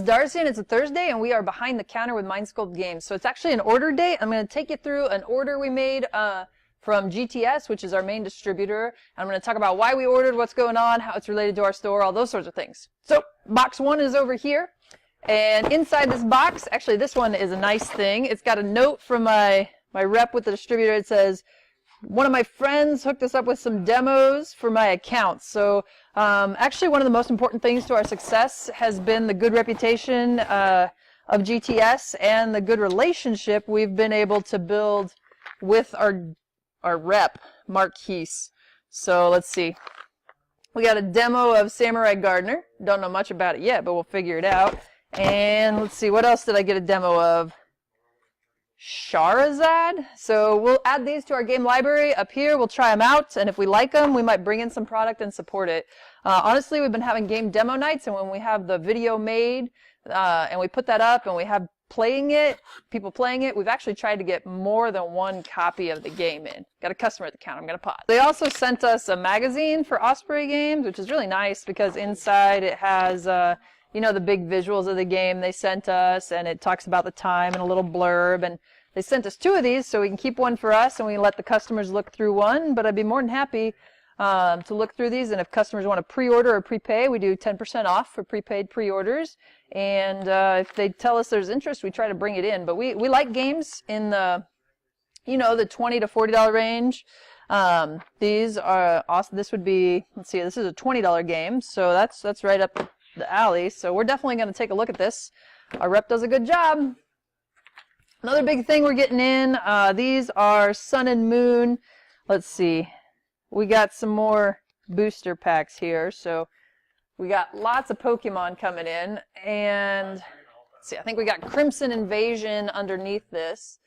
is Darcy, and it's a Thursday, and we are behind the counter with Mindsculpt Games. So it's actually an order date. I'm going to take you through an order we made from GTS, which is our main distributor. I'm going to talk about why we ordered, what's going on, how it's related to our store, all those sorts of things. So box one is over here, and inside this box, actually this one is a nice thing. It's got a note from my rep with the distributor. It says, one of my friends hooked us up with some demos for my account. So actually one of the most important things to our success has been the good reputation of GTS and the good relationship we've been able to build with our rep, Mark Heese. So let's see. We got a demo of Samurai Gardener. Don't know much about it yet, but we'll figure it out. And let's see, what else did I get a demo of? Charizard. So we'll add these to our game library up here. We'll try them out, and if we like them, we might bring in some product and support it. Honestly, we've been having game demo nights, and when we have the video made and we put that up and we have people playing it, we've actually tried to get more than one copy of the game in. Got a customer at the counter. I'm going to pause. They also sent us a magazine for Osprey Games, which is really nice because inside it has you know, the big visuals of the game they sent us, and it talks about the time and a little blurb, and they sent us 2 of these so we can keep one for us and we let the customers look through one, but I'd be more than happy to look through these, and if customers want to pre-order or prepay, we do 10% off for prepaid pre-orders, and if they tell us there's interest, we try to bring it in, but we like games in the, you know, the $20 to $40 range. These are awesome. This would be, let's see, this is a $20 game, so that's right up the alley, so we're definitely going to take a look at this. Our rep does a good job. Another big thing we're getting in, these are Sun and Moon. Let's see, we got some more booster packs here, so we got lots of Pokemon coming in, and let's see, I think we got Crimson Invasion underneath this.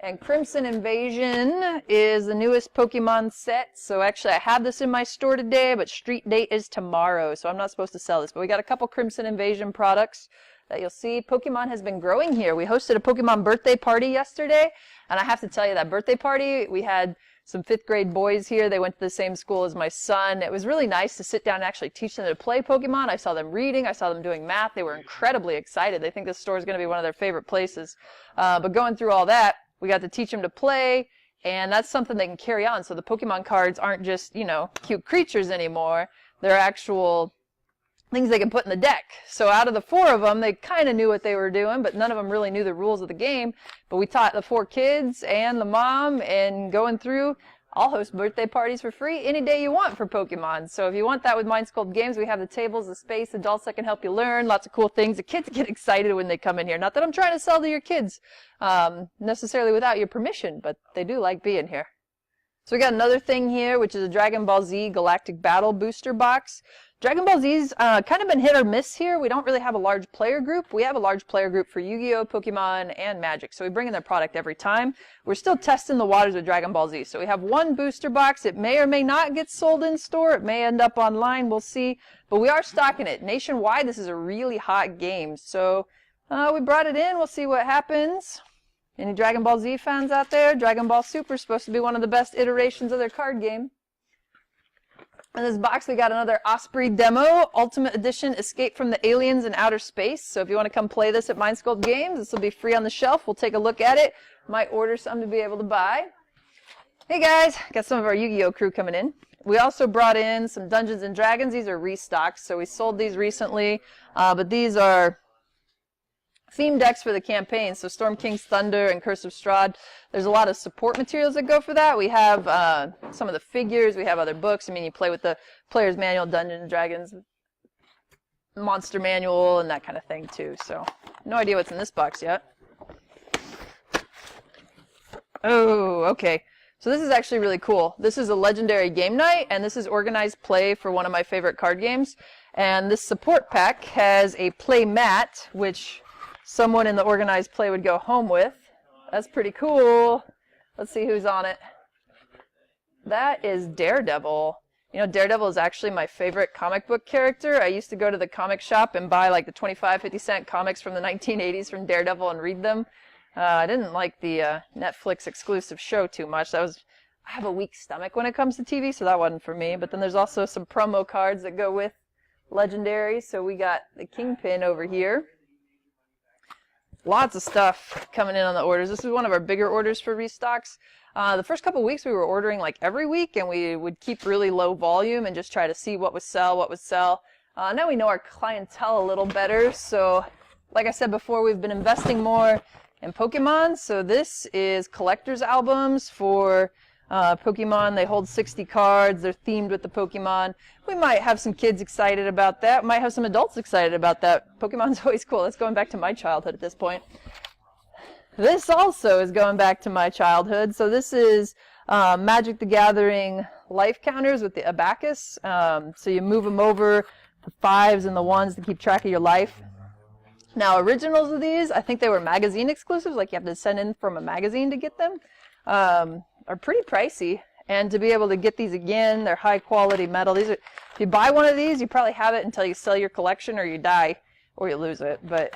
And Crimson Invasion is the newest Pokemon set. So actually I have this in my store today, but street date is tomorrow. So I'm not supposed to sell this. But we got a couple Crimson Invasion products that you'll see. Pokemon has been growing here. We hosted a Pokemon birthday party yesterday. And I have to tell you, that birthday party, we had some 5th grade boys here. They went to the same school as my son. It was really nice to sit down and actually teach them to play Pokemon. I saw them reading. I saw them doing math. They were incredibly excited. They think this store is going to be one of their favorite places. But going through all that, we got to teach them to play, and that's something they can carry on. So the Pokemon cards aren't just, you know, cute creatures anymore. They're actual things they can put in the deck. So out of the 4 of them, they kind of knew what they were doing, but none of them really knew the rules of the game. But we taught the 4 kids and the mom, and going through, I'll host birthday parties for free any day you want for Pokemon. So if you want that with Mindsculpt Games, we have the tables, the space, adults that can help you learn, lots of cool things. The kids get excited when they come in here. Not that I'm trying to sell to your kids necessarily without your permission, but they do like being here. So we got another thing here, which is a Dragon Ball Z Galactic Battle booster box. Dragon Ball Z's kind of been hit or miss here. We don't really have a large player group. We have a large player group for Yu-Gi-Oh!, Pokemon, and Magic. So we bring in their product every time. We're still testing the waters with Dragon Ball Z. So we have 1 booster box. It may or may not get sold in store. It may end up online. We'll see. But we are stocking it. Nationwide, this is a really hot game. So we brought it in. We'll see what happens. Any Dragon Ball Z fans out there? Dragon Ball Super is supposed to be one of the best iterations of their card game. In this box, we got another Osprey demo, Ultimate Edition, Escape from the Aliens in Outer Space. So if you want to come play this at Mindsculpt Games, this will be free on the shelf. We'll take a look at it. Might order some to be able to buy. Hey guys, got some of our Yu-Gi-Oh! Crew coming in. We also brought in some Dungeons & Dragons. These are restocks, so we sold these recently. But these are theme decks for the campaign, so Storm King's Thunder and Curse of Strahd. There's a lot of support materials that go for that. We have some of the figures, we have other books. I mean, you play with the Player's Manual, Dungeons & Dragons, Monster Manual, and that kind of thing too. So, no idea what's in this box yet. Oh, okay. So this is actually really cool. This is a Legendary Game Night, and this is organized play for one of my favorite card games. And this support pack has a play mat, which someone in the organized play would go home with. That's pretty cool. Let's see who's on it. That is Daredevil. You know, Daredevil is actually my favorite comic book character. I used to go to the comic shop and buy like the 25, 50-cent comics from the 1980s from Daredevil and read them. I didn't like the Netflix exclusive show too much. I have a weak stomach when it comes to TV, so that wasn't for me. But then there's also some promo cards that go with Legendary. So we got the Kingpin over here. Lots of stuff coming in on the orders. This is one of our bigger orders for restocks. The first couple weeks we were ordering like every week, and we would keep really low volume and just try to see what would sell. Now we know our clientele a little better, so like I said before, we've been investing more in Pokemon. So this is collector's albums for Pokemon. They hold 60 cards. They're themed with the Pokemon. We might have some kids excited about that. Might have some adults excited about that. Pokemon's always cool. That's going back to my childhood at this point. This also is going back to my childhood. So this is Magic the Gathering life counters with the abacus. So you move them over, the 5s and the 1s to keep track of your life. Now, originals of these, I think they were magazine exclusives, like you have to send in from a magazine to get them, are pretty pricey. And to be able to get these again, they're high quality metal. These are, if you buy one of these, you probably have it until you sell your collection or you die or you lose it. But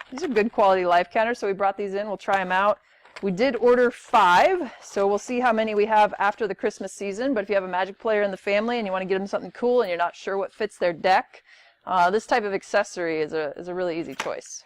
these are good quality life counters, so we brought these in. We'll try them out. We did order 5, so we'll see how many we have after the Christmas season. But if you have a Magic player in the family and you want to get them something cool and you're not sure what fits their deck, this type of accessory is a really easy choice.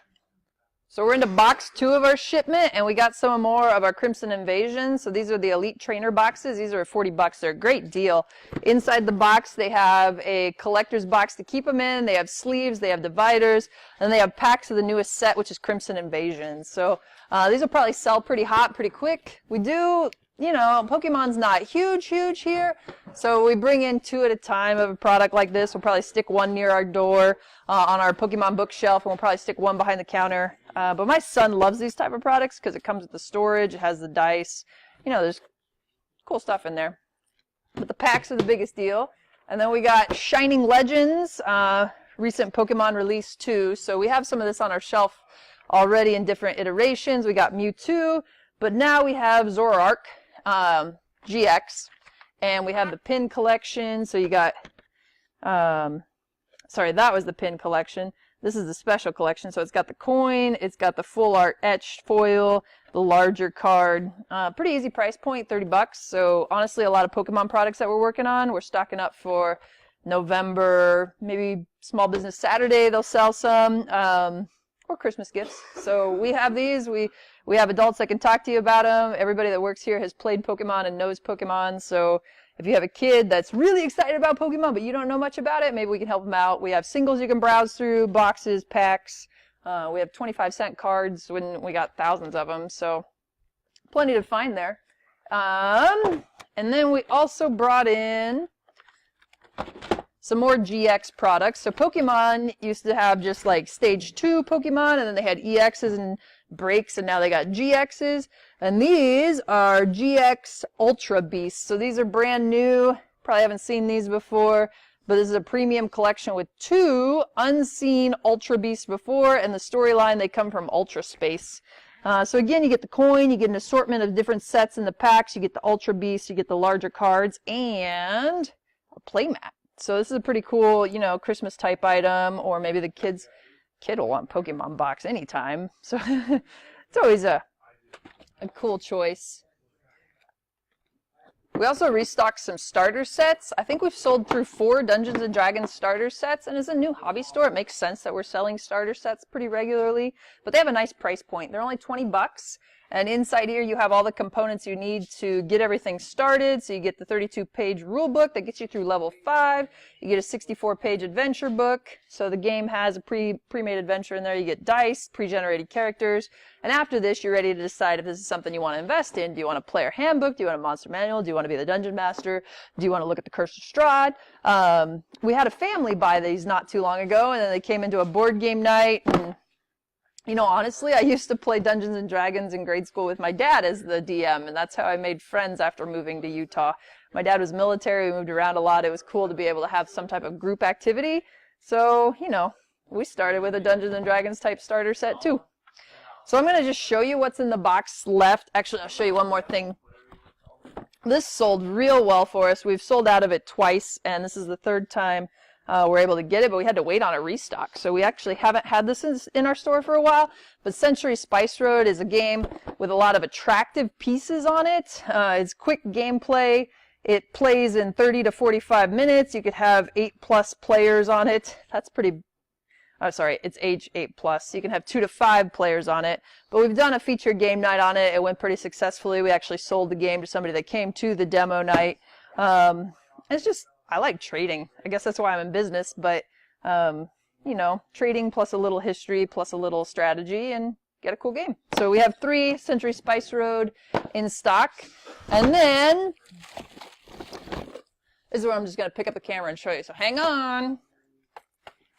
So we're into box 2 of our shipment, and we got some more of our Crimson Invasion. So these are the Elite Trainer boxes. These are $40. They're a great deal. Inside the box, they have a collector's box to keep them in. They have sleeves, they have dividers, and they have packs of the newest set, which is Crimson Invasion. So these will probably sell pretty hot, pretty quick. We do, you know, Pokemon's not huge here, so we bring in 2 at a time of a product like this. We'll probably stick 1 near our door on our Pokemon bookshelf, and we'll probably stick 1 behind the counter. But my son loves these type of products because it comes with the storage, it has the dice, you know, there's cool stuff in there. But the packs are the biggest deal. And then we got Shining Legends, recent Pokemon release too. So we have some of this on our shelf already in different iterations. We got Mewtwo, but now we have Zoroark GX, and we have the pin collection. So you got, sorry, that was the pin collection. This is the special collection, so it's got the coin, it's got the full art etched foil, the larger card. Pretty easy price point, $30. So honestly, a lot of Pokemon products that we're working on. We're stocking up for November, maybe Small Business Saturday, they'll sell some, or Christmas gifts. So we have these. We have adults that can talk to you about them. Everybody that works here has played Pokemon and knows Pokemon, so if you have a kid that's really excited about Pokemon but you don't know much about it, maybe we can help them out. We have singles you can browse through, boxes, packs. We have 25-cent cards when we got thousands of them, so plenty to find there. And then we also brought in some more GX products. So Pokemon used to have just like Stage 2 Pokemon, and then they had EXs and breaks, and now they got GXs. And these are GX Ultra Beasts. So these are brand new. Probably haven't seen these before, but this is a premium collection with 2 unseen Ultra Beasts before, and the storyline, they come from Ultra Space. So again, you get the coin, you get an assortment of different sets in the packs, you get the Ultra Beasts, you get the larger cards, and a playmat. So this is a pretty cool, you know, Christmas type item, or maybe the kid will want Pokemon box anytime. So it's always a cool choice. We also restocked some starter sets. I think we've sold through 4 Dungeons & Dragons starter sets, and as a new hobby store, it makes sense that we're selling starter sets pretty regularly, but they have a nice price point. They're only $20, and inside here you have all the components you need to get everything started. So you get the 32-page rule book that gets you through level 5. You get a 64-page adventure book. So the game has a pre-made adventure in there. You get dice, pre-generated characters. And after this, you're ready to decide if this is something you want to invest in. Do you want a player handbook? Do you want a monster manual? Do you want to be the dungeon master? Do you want to look at the Curse of Strahd? We had a family buy these not too long ago, and then they came into a board game night. And you know, honestly, I used to play Dungeons & Dragons in grade school with my dad as the DM, and that's how I made friends after moving to Utah. My dad was military, we moved around a lot. It was cool to be able to have some type of group activity. So, you know, we started with a Dungeons & Dragons type starter set too. So I'm going to just show you what's in the box left. Actually, I'll show you one more thing. This sold real well for us. We've sold out of it twice, and this is the 3rd time we're able to get it, but we had to wait on a restock. So we actually haven't had this in our store for a while. But Century Spice Road is a game with a lot of attractive pieces on it. It's quick gameplay. It plays in 30 to 45 minutes. You could have 8+ players on it. That's pretty Oh, sorry, it's age 8+. So you can have 2 to 5 players on it. But we've done a featured game night on it. It went pretty successfully. We actually sold the game to somebody that came to the demo night. It's just, I like trading. I guess that's why I'm in business. But, you know, trading plus a little history plus a little strategy and get a cool game. So we have 3 Century Spice Road in stock. And then, this is where I'm just going to pick up the camera and show you. So hang on.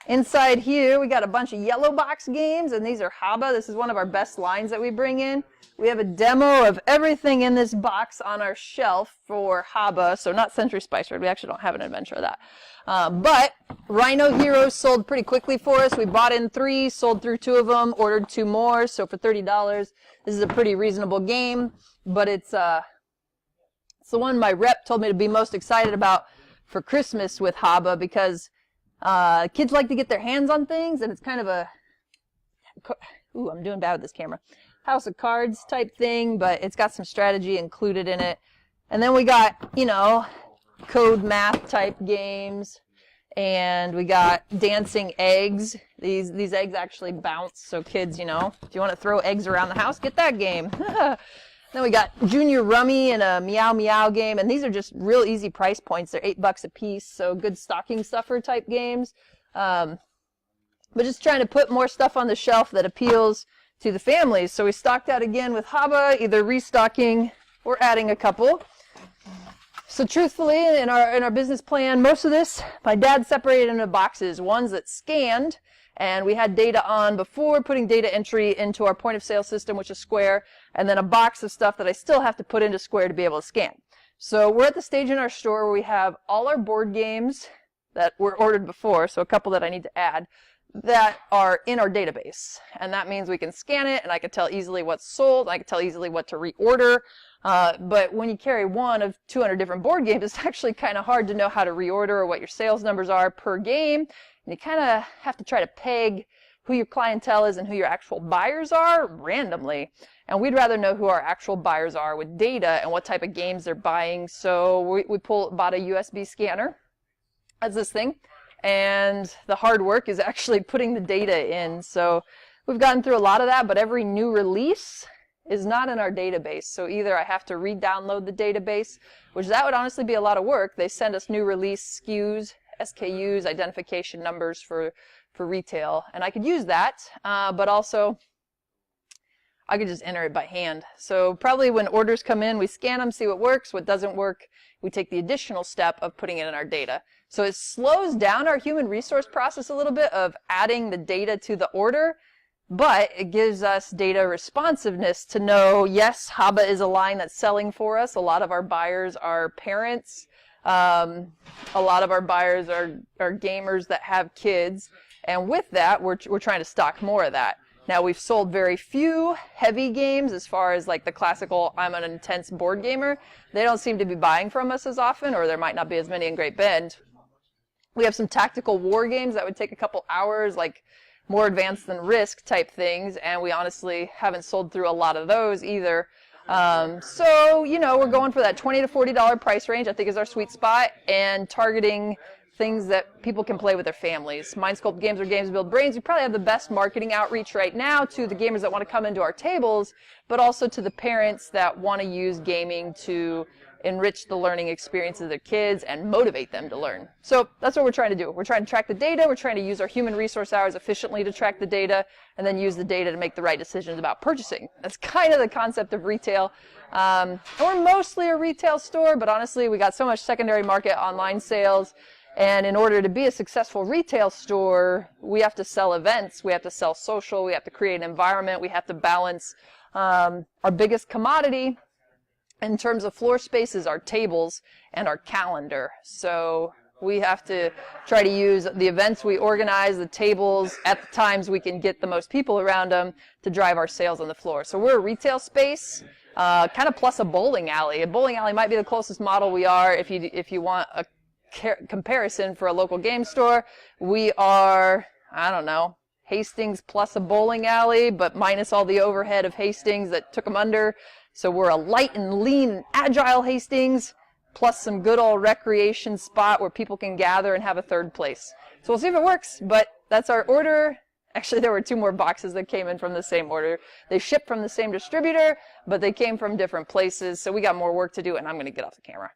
Inside here, we got a bunch of yellow box games, and these are Haba. This is one of our best lines that we bring in. We have a demo of everything in this box on our shelf for Haba, so not Century Spice Road. We actually don't have an adventure of that. But Rhino Heroes sold pretty quickly for us. We bought in 3, sold through 2 of them, ordered 2 more, so for $30, this is a pretty reasonable game, but it's the one my rep told me to be most excited about for Christmas with Haba, because kids like to get their hands on things, and it's kind of a, ooh, I'm doing bad with this camera, House of Cards type thing, but it's got some strategy included in it. And then we got, you know, code math type games, and we got dancing eggs. These eggs actually bounce, so kids, you know, if you want to throw eggs around the house, get that game. Then we got Junior Rummy and a Meow Meow game, and these are just real easy price points. They're $8 a piece, so good stocking stuffer type games. But just trying to put more stuff on the shelf that appeals to the families. So we stocked out again with Haba, either restocking or adding a couple. So truthfully, in our business plan, most of this, my dad separated into boxes. Ones that scanned, and we had data on before putting data entry into our point of sale system, which is Square, and then a box of stuff that I still have to put into Square to be able to scan. So we're at the stage in our store where we have all our board games that were ordered before, so a couple that I need to add, that are in our database. And that means we can scan it, and I can tell easily what's sold, I can tell easily what to reorder. But when you carry one of 200 different board games, it's actually kind of hard to know how to reorder or what your sales numbers are per game. And you kind of have to try to peg who your clientele is and who your actual buyers are randomly. And we'd rather know who our actual buyers are with data and what type of games they're buying. So we bought a USB scanner. That's this thing. And the hard work is actually putting the data in. So we've gotten through a lot of that, but every new release is not in our database. So either I have to re-download the database, which that would honestly be a lot of work. They send us new release SKUs, identification numbers for retail, and I could use that, but also I could just enter it by hand. So probably when orders come in, we scan them, see what works, what doesn't work, we take the additional step of putting it in our data. So it slows down our human resource process a little bit of adding the data to the order, but it gives us data responsiveness to know, yes, Haba is a line that's selling for us. A lot of our buyers are parents. A lot of our buyers are gamers that have kids. And with that, we're trying to stock more of that. Now, we've sold very few heavy games as far as like the classical, I'm an intense board gamer. They don't seem to be buying from us as often, or there might not be as many in Great Bend. We have some tactical war games that would take a couple hours, like more advanced than Risk type things, and we honestly haven't sold through a lot of those either. So, you know, we're going for that $20 to $40 price range, I think is our sweet spot, and targeting things that people can play with their families. Mindsculpt games or games to build brains. We probably have the best marketing outreach right now to the gamers that want to come into our tables, but also to the parents that want to use gaming to enrich the learning experience of their kids and motivate them to learn. So that's what we're trying to do. We're trying to track the data. We're trying to use our human resource hours efficiently to track the data, and then use the data to make the right decisions about purchasing. That's kind of the concept of retail. And we're mostly a retail store, but honestly, we got so much secondary market online sales. And in order to be a successful retail store, we have to sell events, we have to sell social, we have to create an environment, we have to balance. Our biggest commodity in terms of floor space is our tables and our calendar. So we have to try to use the events we organize, the tables, at the times we can get the most people around them to drive our sales on the floor. So we're a retail space, kind of plus a bowling alley. A bowling alley might be the closest model we are if you want a comparison for a local game store. We are, I don't know, Hastings plus a bowling alley, but minus all the overhead of Hastings that took them under. So we're a light and lean and agile Hastings plus some good old recreation spot where people can gather and have a third place. So we'll see if it works, but that's our order. Actually, there were 2 more boxes that came in from the same order. They shipped from the same distributor, but they came from different places, so we got more work to do, and I'm going to get off the camera.